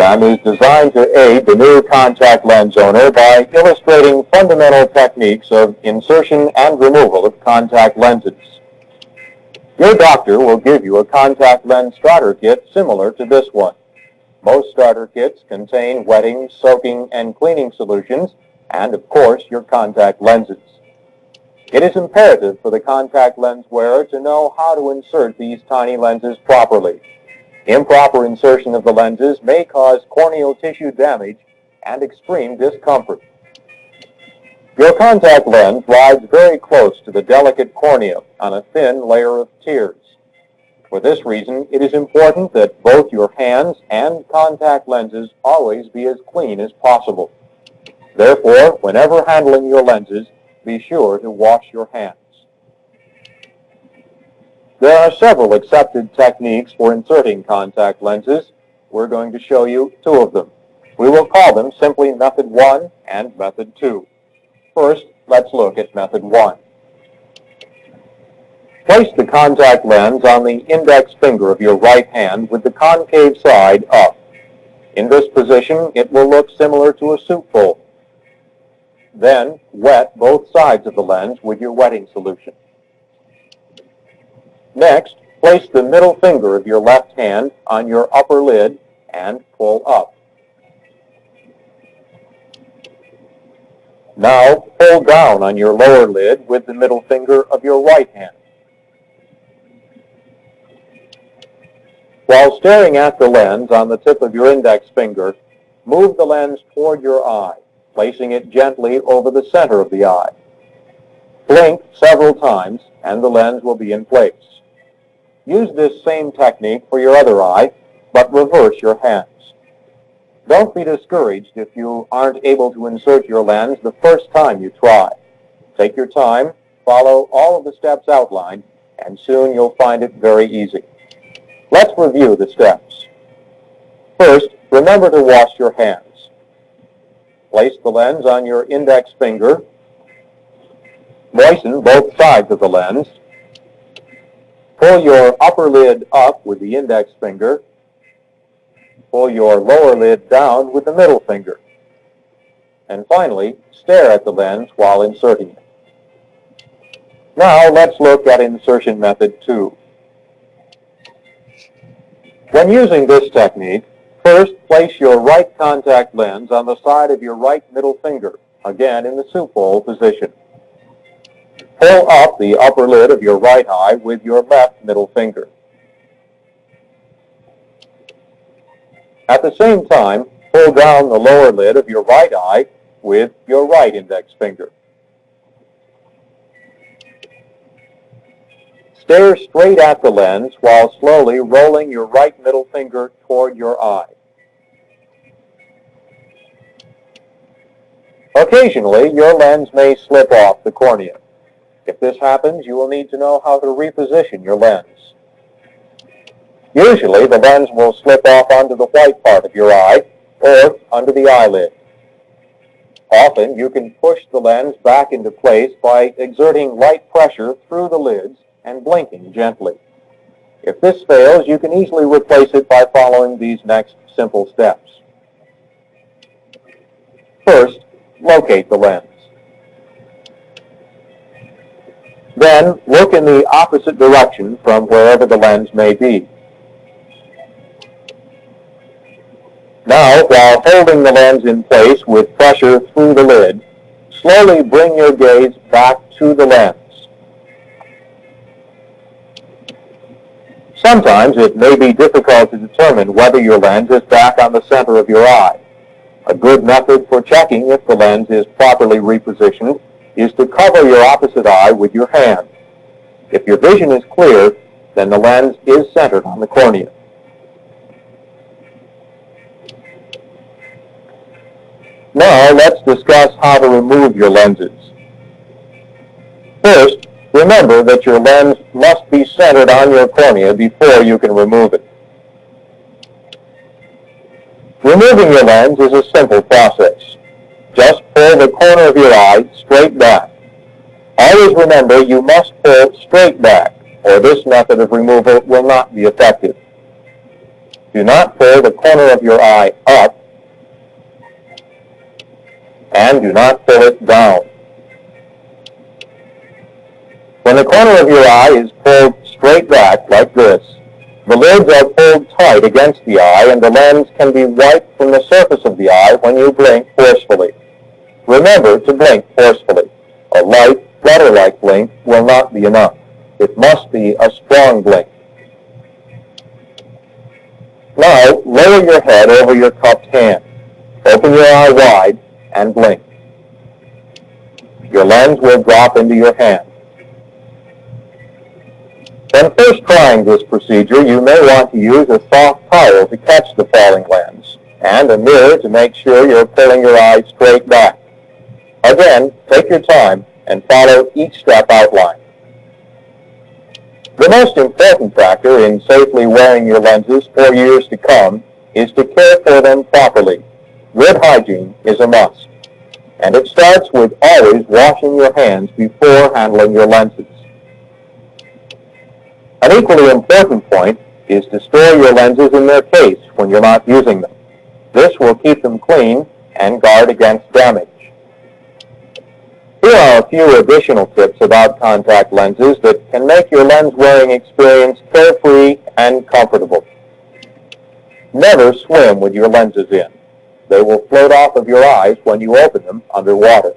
program is designed to aid the new contact lens owner by illustrating fundamental techniques of insertion and removal of contact lenses. Your doctor will give you a contact lens starter kit similar to this one. Most starter kits contain wetting, soaking, and cleaning solutions, and of course your contact lenses. It is imperative for the contact lens wearer to know how to insert these tiny lenses properly. Improper insertion of the lenses may cause corneal tissue damage and extreme discomfort. Your contact lens rides very close to the delicate cornea on a thin layer of tears. For this reason, it is important that both your hands and contact lenses always be as clean as possible. Therefore, whenever handling your lenses, be sure to wash your hands. There are several accepted techniques for inserting contact lenses. We're going to show you two of them. We will call them simply Method 1 and Method 2. First, let's look at Method 1. Place the contact lens on the index finger of your right hand with the concave side up. In this position, it will look similar to a soup bowl. Then, wet both sides of the lens with your wetting solution. Next, place the middle finger of your left hand on your upper lid and pull up. Now, pull down on your lower lid with the middle finger of your right hand. While staring at the lens on the tip of your index finger, move the lens toward your eye, placing it gently over the center of the eye. Blink several times and the lens will be in place. Use this same technique for your other eye, but reverse your hands. Don't be discouraged if you aren't able to insert your lens the first time you try. Take your time, follow all of the steps outlined, and soon you'll find it very easy. Let's review the steps. First, remember to wash your hands. Place the lens on your index finger. Moisten both sides of the lens. Pull your upper lid up with the index finger. Pull your lower lid down with the middle finger. And finally, stare at the lens while inserting it. Now let's look at insertion method 2. When using this technique, first place your right contact lens on the side of your right middle finger, again in the soup bowl position. Pull up the upper lid of your right eye with your left middle finger. At the same time, pull down the lower lid of your right eye with your right index finger. Stare straight at the lens while slowly rolling your right middle finger toward your eye. Occasionally, your lens may slip off the cornea. If this happens, you will need to know how to reposition your lens. Usually, the lens will slip off onto the white part of your eye or under the eyelid. Often, you can push the lens back into place by exerting light pressure through the lids and blinking gently. If this fails, you can easily replace it by following these next simple steps. First, locate the lens. Then, look in the opposite direction from wherever the lens may be. Now, while holding the lens in place with pressure through the lid, slowly bring your gaze back to the lens. Sometimes it may be difficult to determine whether your lens is back on the center of your eye. A good method for checking if the lens is properly repositioned is to cover your opposite eye with your hand. If your vision is clear, then the lens is centered on the cornea. Now let's discuss how to remove your lenses. First, remember that your lens must be centered on your cornea before you can remove it. Removing your lens is a simple process. Just pull the corner of your eye straight back. Always remember you must pull straight back, or this method of removal will not be effective. Do not pull the corner of your eye up, and do not pull it down. When the corner of your eye is pulled straight back like this, the lids are pulled tight against the eye and the lens can be wiped from the surface of the eye when you blink forcefully. Remember to blink forcefully. A light, flutter-like blink will not be enough. It must be a strong blink. Now, lower your head over your cupped hand. Open your eye wide and blink. Your lens will drop into your hand. When first trying this procedure, you may want to use a soft towel to catch the falling lens, and a mirror to make sure you're pulling your eye straight back. Again, take your time and follow each step outlined. The most important factor in safely wearing your lenses for years to come is to care for them properly. Good hygiene is a must, and it starts with always washing your hands before handling your lenses. An equally important point is to store your lenses in their case when you're not using them. This will keep them clean and guard against damage. Here are a few additional tips about contact lenses that can make your lens-wearing experience carefree and comfortable. Never swim with your lenses in. They will float off of your eyes when you open them underwater.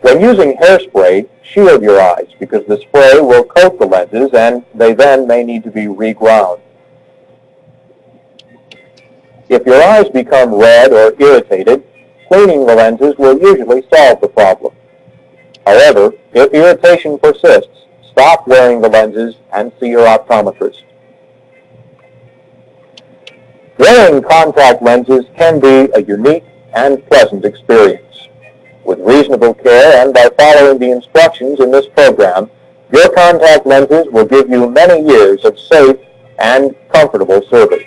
When using hairspray, shield your eyes because the spray will coat the lenses and they then may need to be reground. If your eyes become red or irritated, cleaning the lenses will usually solve the problem. However, if irritation persists, stop wearing the lenses and see your optometrist. Wearing contact lenses can be a unique and pleasant experience. With reasonable care and by following the instructions in this program, your contact lenses will give you many years of safe and comfortable service.